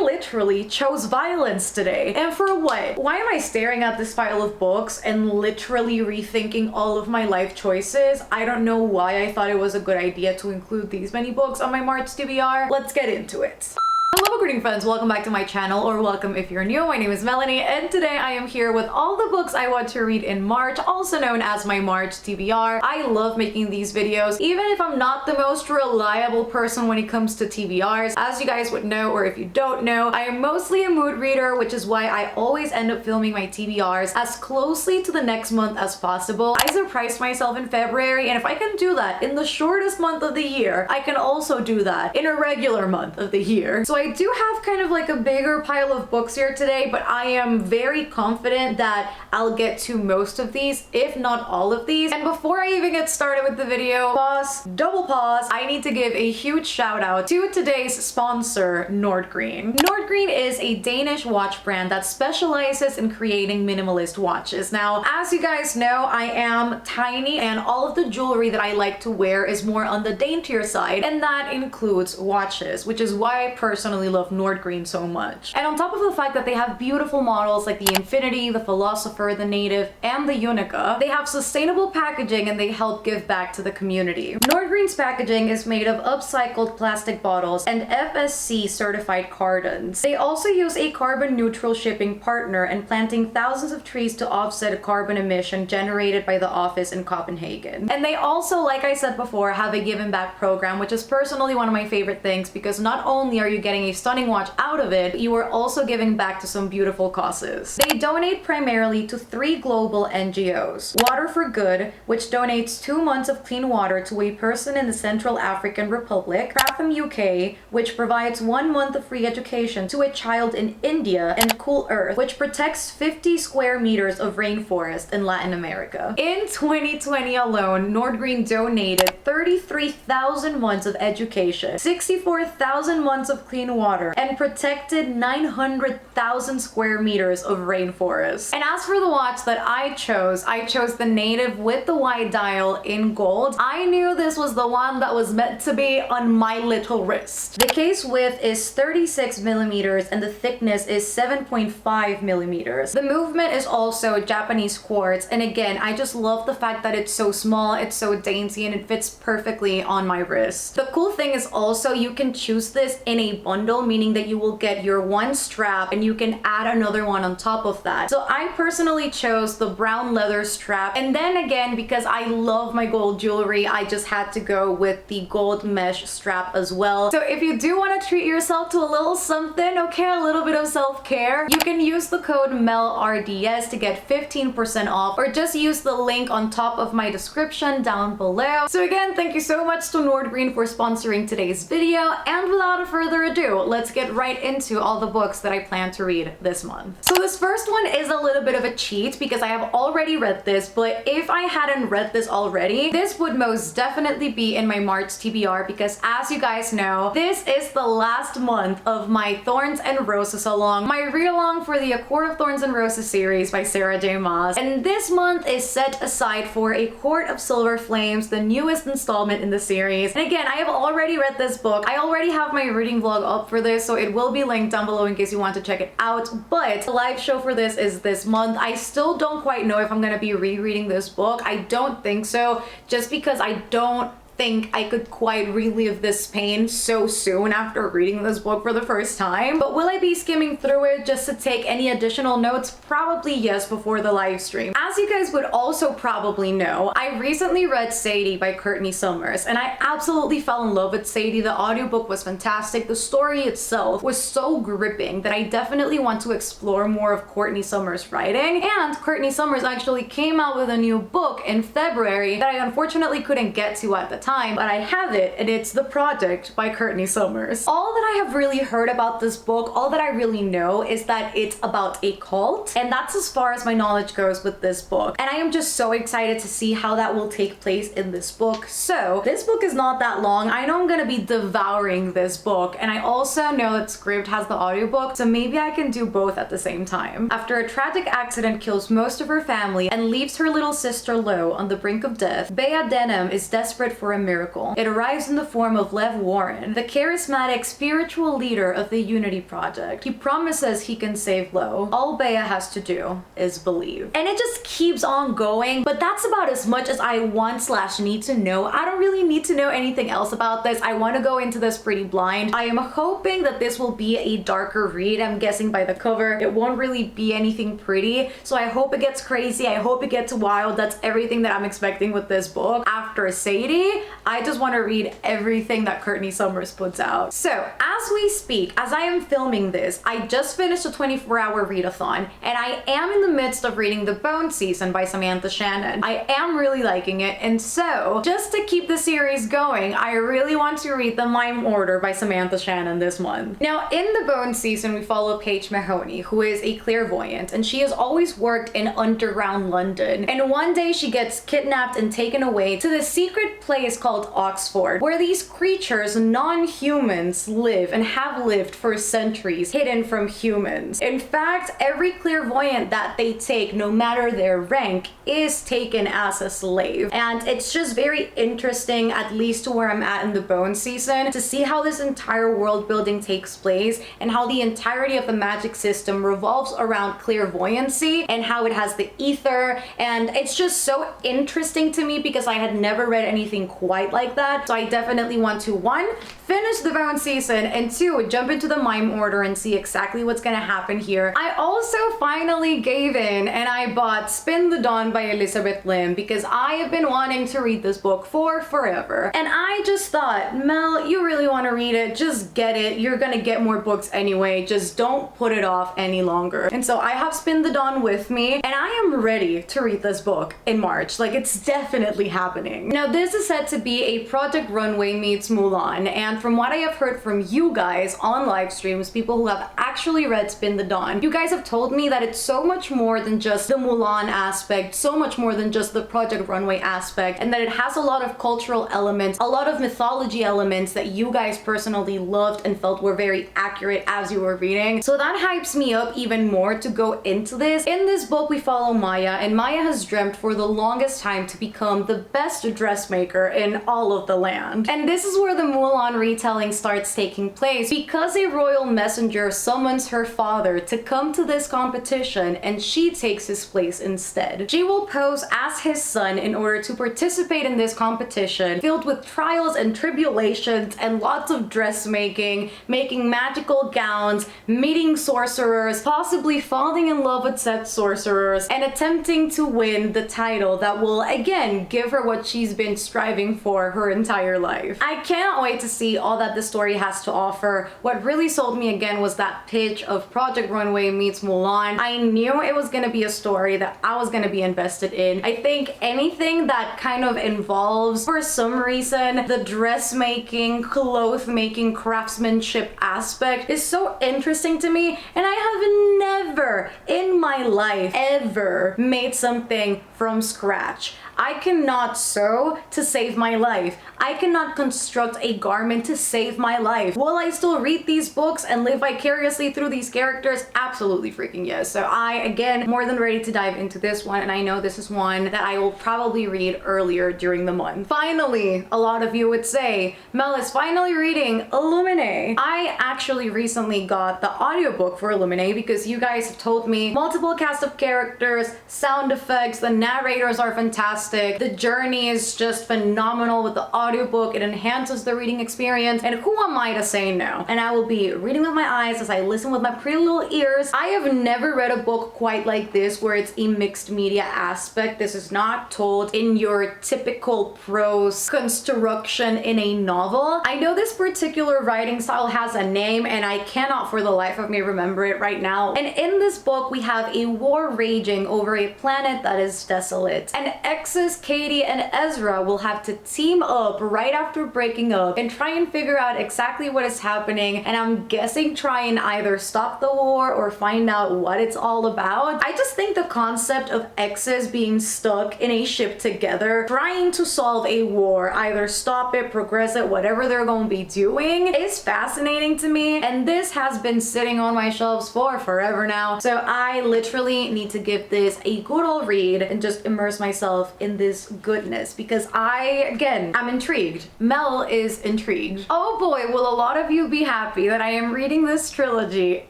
literally chose violence today. And for what? Why am I staring at this pile of books and literally rethinking all of my life choices? I don't know why I thought it was a good idea to include these many books on my March TBR. Let's get into it. Hello book reading friends, welcome back to my channel, or welcome if you're new. My name is Melanie, and today I am here with all the books I want to read in March, also known as my March TBR. I love making these videos, even if I'm not the most reliable person when it comes to TBRs. As you guys would know, or if you don't know, I am mostly a mood reader, which is why I always end up filming my TBRs as closely to the next month as possible. I surprised myself in February, and if I can do that in the shortest month of the year, I can also do that in a regular month of the year. So I do have kind of like a bigger pile of books here today, but I am very confident that I'll get to most of these, if not all of these. And before I even get started with the video, pause, double pause, I need to give a huge shout out to today's sponsor, Nordgreen. Nordgreen is a Danish watch brand that specializes in creating minimalist watches. Now, as you guys know, I am tiny, and all of the jewelry that I like to wear is more on the daintier side, and that includes watches, which is why I personally love Nordgreen so much. And on top of the fact that they have beautiful models like the Infinity, the Philosopher, the Native, and the Unica, they have sustainable packaging and they help give back to the community. Nordgreen's packaging is made of upcycled plastic bottles and FSC certified cartons. They also use a carbon neutral shipping partner and planting thousands of trees to offset a carbon emission generated by the office in Copenhagen. And they also, like I said before, have a give and back program, which is personally one of my favorite things, because not only are you getting a stunning watch out of it, you are also giving back to some beautiful causes. They donate primarily to 3 global NGOs. Water for Good, which donates 2 months of clean water to a person in the Central African Republic. Cratham UK, which provides 1 month of free education to a child in India. And Cool Earth, which protects 50 square meters of rainforest in Latin America. In 2020 alone, Nordgreen donated 33,000 months of education, 64,000 months of clean water, and protected 900,000 square meters of rainforest. And as for the watch that I chose the Native with the wide dial in gold. I knew this was the one that was meant to be on my little wrist. The case width is 36 millimeters and the thickness is 7.5 millimeters. The movement is also Japanese quartz, and again, I just love the fact that it's so small, it's so dainty, and it fits perfectly on my wrist. The cool thing is also you can choose this in a bundle, meaning that you will get your one strap and you can add another one on top of that. So I personally chose the brown leather strap, and then again, because I love my gold jewelry, I just had to go with the gold mesh strap as well. So if you do want to treat yourself to a little something, okay, a little bit of self-care, you can use the code MELRDS to get 15% off, or just use the link on top of my description down below. So again, thank you so much to Nordgreen for sponsoring today's video, and without further ado, let's get right into all the books that I plan to read this month. So this first one is a little bit of a cheat because I have already read this, but if I hadn't read this already, this would most definitely be in my March TBR, because as you guys know, this is the last month of my Thorns and Roses along, my read-along for the A Court of Thorns and Roses series by Sarah J. Maas. And this month is set aside for A Court of Silver Flames, the newest installment in the series. And again, I have already read this book. I already have my reading vlog up for this, so it will be linked down below in case you want to check it out. But the live show for this is this month. I still don't quite know if I'm gonna be rereading this book. I don't think so, just because I don't think I could quite relive this pain so soon after reading this book for the first time. But will I be skimming through it just to take any additional notes? Probably yes, before the live stream. As you guys would also probably know, I recently read Sadie by Courtney Summers, and I absolutely fell in love with Sadie. The audiobook was fantastic. The story itself was so gripping that I definitely want to explore more of Courtney Summers' writing. And Courtney Summers actually came out with a new book in February that I unfortunately couldn't get to at the time, but I have it, and it's The Project by Courtney Summers. All that I have really heard about this book, all that I really know, is that it's about a cult, and that's as far as my knowledge goes with this book. And I am just so excited to see how that will take place in this book. So this book is not that long. I know I'm gonna be devouring this book, and I also know that Scribd has the audiobook, so maybe I can do both at the same time. After a tragic accident kills most of her family and leaves her little sister Lo on the brink of death, Bea Denham is desperate for for a miracle. It arrives in the form of Lev Warren, the charismatic spiritual leader of the Unity Project. He promises he can save Lo. All Bea has to do is believe. And it just keeps on going, but that's about as much as I want/need to know. I don't really need to know anything else about this. I want to go into this pretty blind. I am hoping that this will be a darker read. I'm guessing by the cover it won't really be anything pretty, so I hope it gets crazy. I hope it gets wild. That's everything that I'm expecting with this book. After Sadie, I just want to read everything that Courtney Summers puts out. So as we speak, as I am filming this, I just finished a 24-hour readathon, and I am in the midst of reading The Bone Season by Samantha Shannon. I am really liking it, and so just to keep the series going, I really want to read The Mime Order by Samantha Shannon this month. Now, in The Bone Season, we follow Paige Mahoney, who is a clairvoyant, and she has always worked in underground London. And one day she gets kidnapped and taken away to the secret place called Oxford, where these creatures, non-humans, live and have lived for centuries, hidden from humans. In fact, every clairvoyant that they take, no matter their rank, is taken as a slave. And it's just very interesting, at least to where I'm at in The Bone Season, to see how this entire world building takes place and how the entirety of the magic system revolves around clairvoyancy and how it has the ether. And it's just so interesting to me because I had never read anything quite like that. So I definitely want to, one, finish The Bone Season, and two, jump into The Mime Order and see exactly what's gonna happen here. I also finally gave in and I bought Spin the Dawn by Elizabeth Lim because I have been wanting to read this book for forever. And I just thought, Mel, you really want to read it, just get it. You're gonna get more books anyway, just don't put it off any longer. And so I have Spin the Dawn with me, and I am ready to read this book in March. Like, it's definitely happening. Now, this is said to be a Project Runway meets Mulan, and from what I have heard from you guys on live streams, people who have actually read Spin the Dawn, you guys have told me that it's so much more than just the Mulan aspect, so much more than just the Project Runway aspect, and that it has a lot of cultural elements, a lot of mythology elements that you guys personally loved and felt were very accurate as you were reading. So that hypes me up even more to go into this. In this book, we follow Maya, and Maya has dreamt for the longest time to become the best dressmaker in all of the land. And this is where the Mulan retelling starts taking place because a royal messenger summons her father to come to this competition, and she takes his place instead. She will pose as his son in order to participate in this competition filled with trials and tribulations and lots of dressmaking, making magical gowns, meeting sorcerers, possibly falling in love with said sorcerers, and attempting to win the title that will again give her what she's been striving for her entire life. I cannot wait to see all that the story has to offer. What really sold me again was that pitch of Project Runway meets Mulan. I knew it was gonna be a story that I was gonna be invested in. I think anything that kind of involves, for some reason, the dressmaking, cloth making, craftsmanship aspect is so interesting to me, and I have never in my life ever made something from scratch. I cannot sew to save my life. I cannot construct a garment to save my life. Will I still read these books and live vicariously through these characters? Absolutely freaking yes. So I, again, more than ready to dive into this one, and I know this is one that I will probably read earlier during the month. Finally, a lot of you would say, Mel is finally reading Illuminae. I actually recently got the audiobook for Illuminae because you guys have told me multiple cast of characters, sound effects, the narrators are fantastic. The journey is just phenomenal with the audiobook. It enhances the reading experience, and who am I to say no? And I will be reading with my eyes as I listen with my pretty little ears. I have never read a book quite like this where it's a mixed media aspect. This is not told in your typical prose construction in a novel. I know this particular writing style has a name, and I cannot for the life of me remember it right now. And in this book, we have a war raging over a planet that is desolate, and exes Katie and Ezra will have to team up right after breaking up and try and figure out exactly what is happening, and I'm guessing try and either stop the war or find out what it's all about. I just think the concept of exes being stuck in a ship together trying to solve a war, either stop it, progress it, whatever they're going to be doing, is fascinating to me, and this has been sitting on my shelves for forever now. So I literally need to give this a good old read and just immerse myself in this goodness because I'm intrigued. Mel is intrigued. Oh boy, will a lot of you be happy that I am reading this trilogy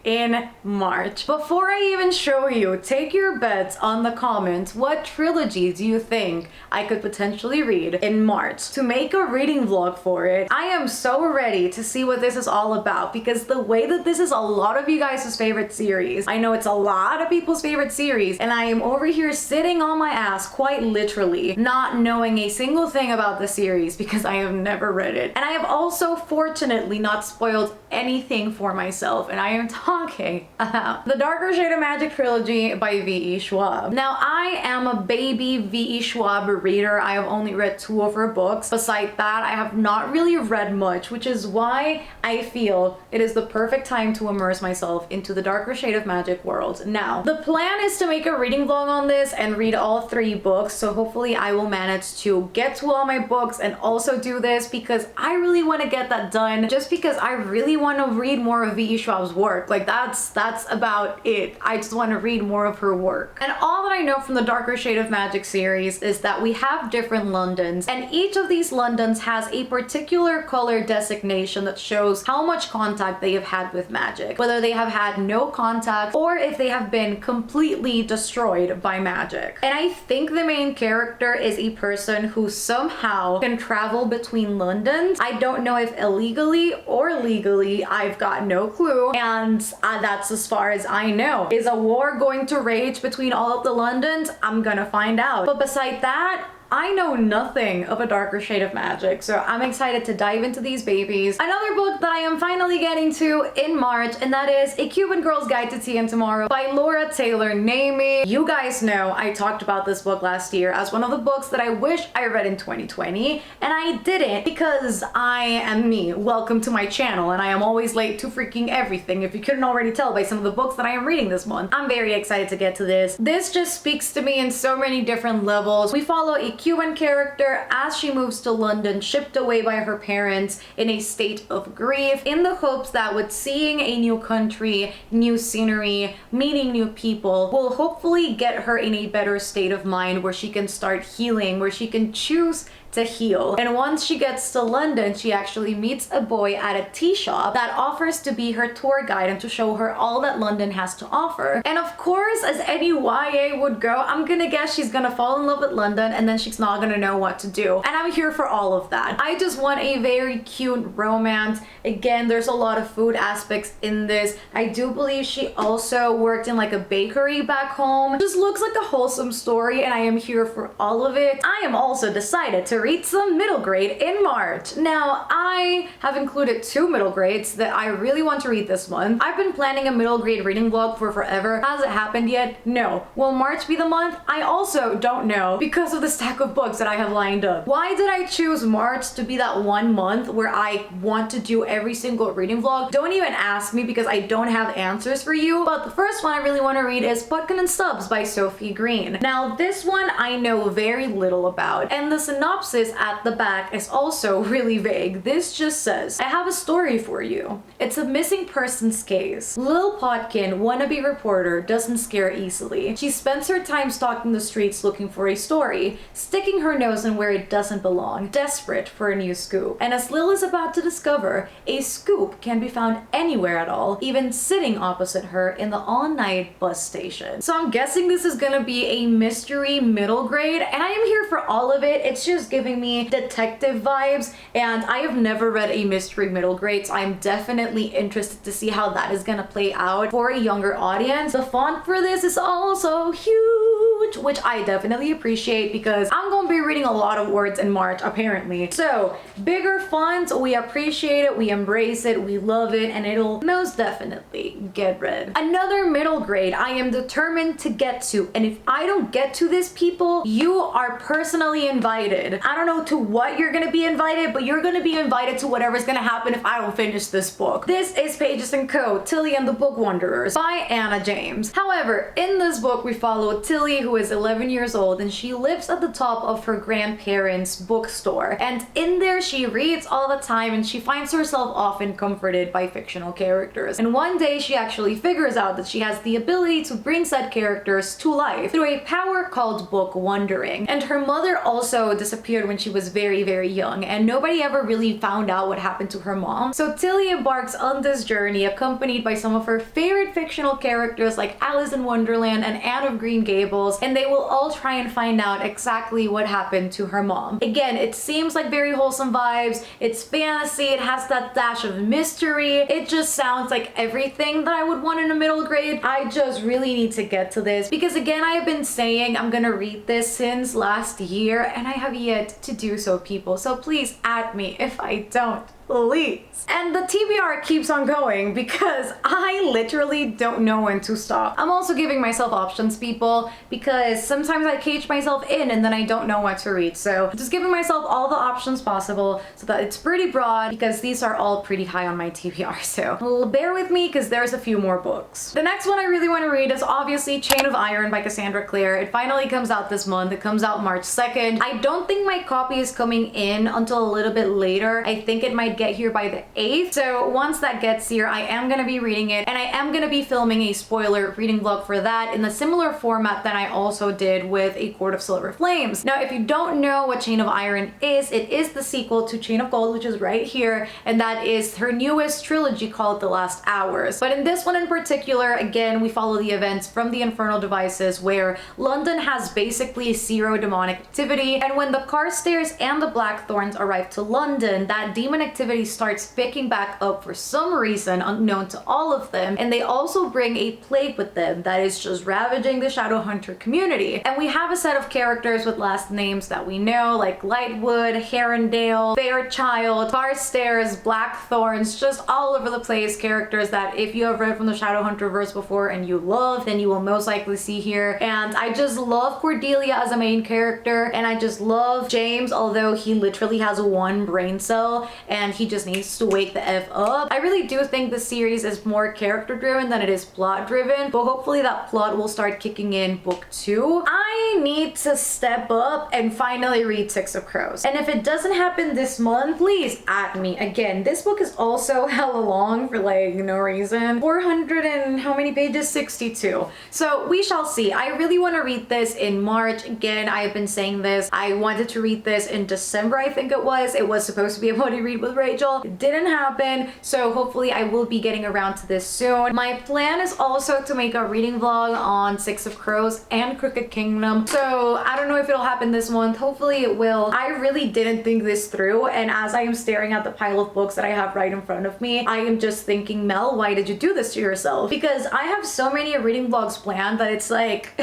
in March. Before I even show you, take your bets on the comments. What trilogy do you think I could potentially read in March to make a reading vlog for it? I am so ready to see what this is all about because the way that this is a lot of you guys' favorite series, I know it's a lot of people's favorite series, and I am over here sitting on my ass quite literally not knowing a single thing about the series because I have never read it. And I have also fortunately not spoiled anything for myself, and I am talking about the Darker Shade of Magic trilogy by V.E. Schwab. Now, I am a baby V.E. Schwab reader. I have only read 2 of her books. Besides that, I have not really read much, which is why I feel it is the perfect time to immerse myself into the Darker Shade of Magic world. Now, the plan is to make a reading vlog on this and read all 3 books, so hopefully I will manage to get to all my books and also do this because I really want to get that done just because I really want to read more of V.E. Schwab's work. Like that's about it. I just want to read more of her work. And all that I know from the Darker Shade of Magic series is that we have different Londons, and each of these Londons has a particular color designation that shows how much contact they have had with magic, whether they have had no contact or if they have been completely destroyed by magic. And I think the main character is a person who somehow can travel between Londons. I don't know if illegally or legally, I've got no clue, and that's as far as I know. Is a war going to rage between all of the Londons? I'm gonna find out. But beside that, I know nothing of a Darker Shade of Magic, so I'm excited to dive into these babies. Another book that I am finally getting to in March, and that is A Cuban Girl's Guide to Tea and Tomorrow by Laura Taylor Namey. You guys know I talked about this book last year as one of the books that I wish I read in 2020, and I didn't because I am me. Welcome to my channel, and I am always late to freaking everything, if you couldn't already tell by some of the books that I am reading this month. I'm very excited to get to this. This just speaks to me in so many different levels. We follow a Cuban character as she moves to London, shipped away by her parents in a state of grief, in the hopes that with seeing a new country, new scenery, meeting new people, will hopefully get her in a better state of mind where she can start healing, where she can choose to heal. And once she gets to London, she actually meets a boy at a tea shop that offers to be her tour guide and to show her all that London has to offer. And of course, as any YA would go, I'm gonna guess she's gonna fall in love with London and then she's not gonna know what to do. And I'm here for all of that. I just want a very cute romance. Again, there's a lot of food aspects in this. I do believe she also worked in like a bakery back home. Just looks like a wholesome story, and I am here for all of it. I am also decided to read some middle grade in March. Now, I have included 2 middle grades that I really want to read this month. I've been planning a middle grade reading vlog for forever. Has it happened yet? No. Will March be the month? I also don't know because of the stack of books that I have lined up. Why did I choose March to be that one month where I want to do every single reading vlog? Don't even ask me because I don't have answers for you. But the first one I really want to read is Putkin and Stubbs by Sophie Green. Now, this one I know very little about, and the synopsis at the back is also really vague. This just says, I have a story for you. It's a missing persons case. Lil Potkin, wannabe reporter, doesn't scare easily. She spends her time stalking the streets looking for a story, sticking her nose in where it doesn't belong, desperate for a new scoop. And as Lil is about to discover, a scoop can be found anywhere at all, even sitting opposite her in the all-night bus station. So I'm guessing this is gonna be a mystery middle grade, and I am here for all of it. It's just giving me detective vibes, and I have never read a mystery middle grade, so I'm definitely interested to see how that is gonna play out for a younger audience. The font for this is also huge, which I definitely appreciate because I'm gonna be reading a lot of words in March apparently. So bigger fonts, we appreciate it, we embrace it, we love it, and it'll most definitely get read. Another middle grade I am determined to get to, and if I don't get to this, people, you are personally invited. I don't know to what you're gonna be invited, but you're gonna be invited to whatever's gonna happen if I don't finish this book. This is Pages & Co. Tilly and the Book Wanderers by Anna James. However, in this book we follow Tilly, who who is 11 years old, and she lives at the top of her grandparents' bookstore. And in there she reads all the time, and she finds herself often comforted by fictional characters. And one day she actually figures out that she has the ability to bring said characters to life through a power called book wandering. And her mother also disappeared when she was very, very young, and nobody ever really found out what happened to her mom. So Tilly embarks on this journey accompanied by some of her favorite fictional characters like Alice in Wonderland and Anne of Green Gables, and they will all try and find out exactly what happened to her mom. Again, it seems like very wholesome vibes, it's fantasy, it has that dash of mystery, it just sounds like everything that I would want in a middle grade. I just really need to get to this because, again, I have been saying I'm gonna read this since last year and I have yet to do so, people. So please at me if I don't. Please. And the TBR keeps on going because I literally don't know when to stop. I'm also giving myself options, people, because sometimes I cage myself in and then I don't know what to read. So I'm just giving myself all the options possible so that it's pretty broad, because these are all pretty high on my TBR. So bear with me because there's a few more books. The next one I really want to read is obviously Chain of Iron by Cassandra Clare. It finally comes out this month. It comes out March 2nd. I don't think my copy is coming in until a little bit later. I think it might get here by the 8th. So once that gets here, I am going to be reading it, and I am going to be filming a spoiler reading vlog for that in the similar format that I also did with A Court of Silver Flames. Now, if you don't know what Chain of Iron is, it is the sequel to Chain of Gold, which is right here, and that is her newest trilogy called The Last Hours. But in this one in particular, again, we follow the events from the Infernal Devices, where London has basically zero demonic activity, and when the Carstairs and the Blackthorns arrive to London, that demon activity starts picking back up for some reason unknown to all of them, and they also bring a plague with them that is just ravaging the Shadowhunter community. And we have a set of characters with last names that we know, like Lightwood, Herondale, Fairchild, Carstairs, Blackthorns, just all over the place characters that if you have read from the Shadowhunter verse before and you love, then you will most likely see here. And I just love Cordelia as a main character, and I just love James, although he literally has one brain cell and he just needs to wake the F up. I really do think the series is more character driven than it is plot driven, but hopefully that plot will start kicking in book 2. I need to step up and finally read Six of Crows, and if it doesn't happen this month, please at me. Again, this book is also hella long for like no reason. 400 and how many pages? 62. So we shall see. I really want to read this in March. Again, I have been saying this. I wanted to read this in December, I think it was. It was supposed to be a buddy read with Rachel. It didn't happen, so hopefully I will be getting around to this soon. My plan is also to make a reading vlog on Six of Crows and Crooked Kingdom, so I don't know if it'll happen this month. Hopefully it will. I really didn't think this through, and as I am staring at the pile of books that I have right in front of me, I am just thinking, Mel, why did you do this to yourself? Because I have so many reading vlogs planned that it's like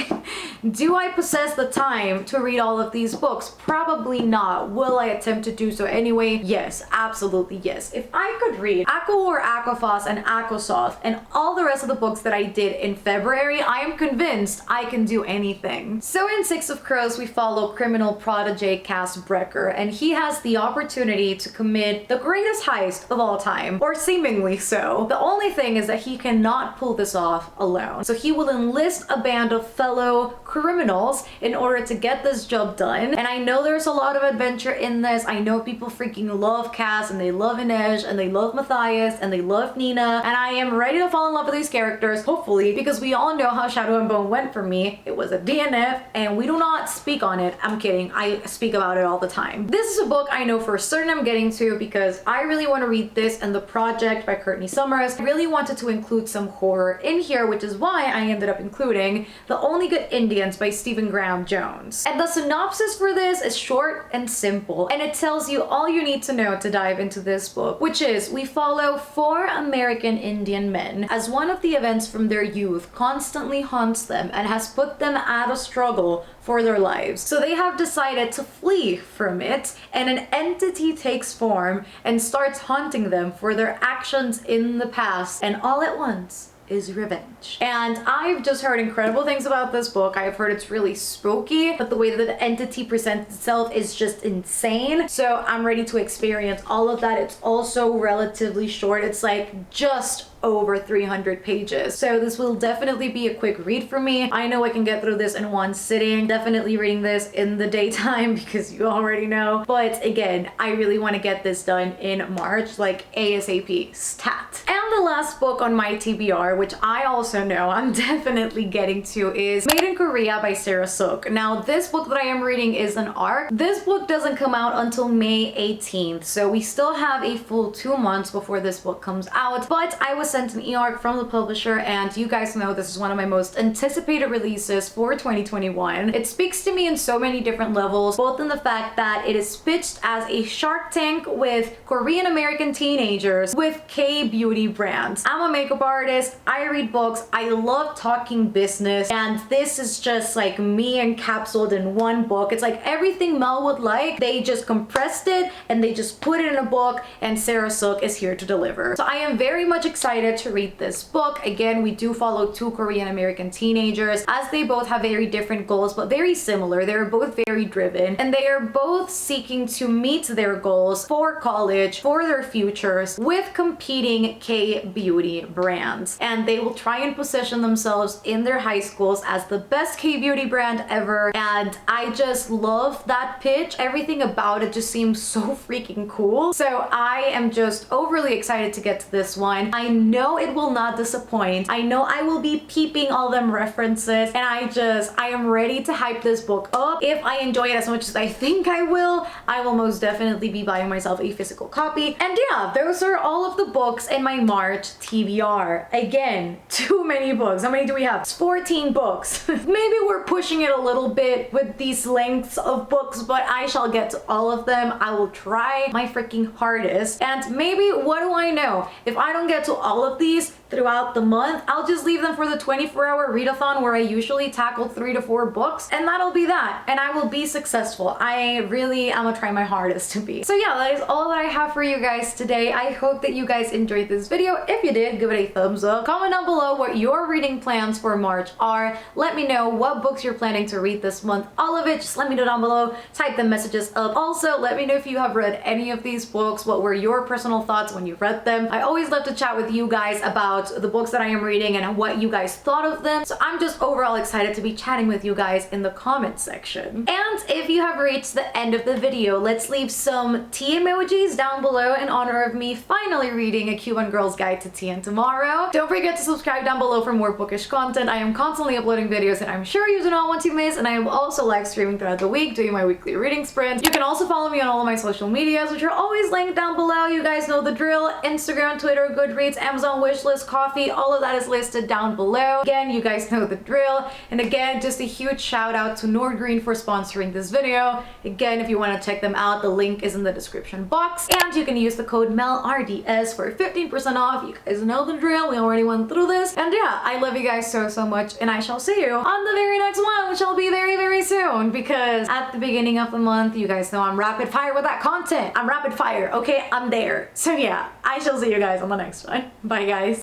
do I possess the time to read all of these books? Probably not. Will I attempt to do so anyway? Yes, absolutely yes. If I could read Aquawar, Aquaphos, and Aquasoth and all the rest of the books that I did in February, I am convinced I can do anything. So in Six of Crows, we follow criminal protege Cass Brecker, and he has the opportunity to commit the greatest heist of all time, or seemingly so. The only thing is that he cannot pull this off alone. So he will enlist a band of fellow criminals in order to get this job done. And I know there's a lot of adventure in this. I know people freaking love Cass, and they love Inej, and they love Matthias, and they love Nina, and I am ready to fall in love with these characters, hopefully, because we all know how Shadow and Bone went for me. It was a DNF, and we do not speak on it. I'm kidding. I speak about it all the time. This is a book I know for certain I'm getting to because I really want to read this and The Project by Courtney Summers. I really wanted to include some horror in here, which is why I ended up including The Only Good Indians by Stephen Graham Jones. And the synopsis for this is short and simple, and it tells you all you need to know to dive into this book, which is we follow 4 American Indian men as one of the events from their youth constantly haunts them and has put them at a struggle for their lives. So they have decided to flee from it, and an entity takes form and starts haunting them for their actions in the past, and all at once is revenge. And I've just heard incredible things about this book. I've heard it's really spooky, but the way that the entity presents itself is just insane. So I'm ready to experience all of that. It's also relatively short. It's like just over 300 pages. So this will definitely be a quick read for me. I know I can get through this in one sitting. Definitely reading this in the daytime because you already know. But again, I really want to get this done in March, like ASAP stat. And the last book on my TBR, which I also know I'm definitely getting to, is Made in Korea by Sarah Sook. Now this book that I am reading is an arc. This book doesn't come out until May 18th. So we still have a full 2 months before this book comes out. But I was sent an e-arc from the publisher, and you guys know this is one of my most anticipated releases for 2021. It speaks to me in so many different levels, both in the fact that it is pitched as a Shark Tank with Korean American teenagers with K-beauty brands. I'm a makeup artist, I read books, I love talking business, and this is just like me encapsulated in one book. It's like everything Mel would like, they just compressed it and they just put it in a book, and Sarah Sook is here to deliver. So I am very much excited to read this book. Again, we do follow 2 Korean American teenagers as they both have very different goals but very similar. They're both very driven, and they are both seeking to meet their goals for college, for their futures, with competing K-beauty brands. And they will try and position themselves in their high schools as the best K-beauty brand ever. And I just love that pitch. Everything about it just seems so freaking cool. So I am just overly excited to get to this one. I know it will not disappoint. I know I will be peeping all them references, and I am ready to hype this book up. If I enjoy it as much as I think I will most definitely be buying myself a physical copy. And yeah, those are all of the books in my March TBR. Again, too many books. How many do we have? It's 14 books. Maybe we're pushing it a little bit with these lengths of books, but I shall get to all of them. I will try my freaking hardest. And maybe, what do I know? If I don't get to all of these throughout the month, I'll just leave them for the 24-hour readathon where I usually tackle 3 to 4 books, and that'll be that, and I will be successful. I really am gonna try my hardest to be. So yeah, that is all that I have for you guys today. I hope that you guys enjoyed this video. If you did, give it a thumbs up. Comment down below what your reading plans for March are. Let me know what books you're planning to read this month. All of it, just let me know down below. Type the messages up. Also, let me know if you have read any of these books. What were your personal thoughts when you read them? I always love to chat with you guys about the books that I am reading and what you guys thought of them. So I'm just overall excited to be chatting with you guys in the comment section. And if you have reached the end of the video, let's leave some tea emojis down below in honor of me finally reading A Cuban Girl's Guide to Tea and Tomorrow. Don't forget to subscribe down below for more bookish content. I am constantly uploading videos that I'm sure you do not want to miss, and I am also live streaming throughout the week doing my weekly reading sprints. You can also follow me on all of my social medias, which are always linked down below. You guys know the drill. Instagram, Twitter, Goodreads, Amazon wishlist, coffee, all of that is listed down below. Again, you guys know the drill. And again, just a huge shout out to Nordgreen for sponsoring this video. Again, if you want to check them out, the link is in the description box. And you can use the code MELRDS for 15% off. You guys know the drill. We already went through this. And yeah, I love you guys so, so much. And I shall see you on the very next one, which will be very, very soon. Because at the beginning of the month, you guys know I'm rapid fire with that content. I'm rapid fire, okay? I'm there. So yeah, I shall see you guys on the next one. Bye, guys.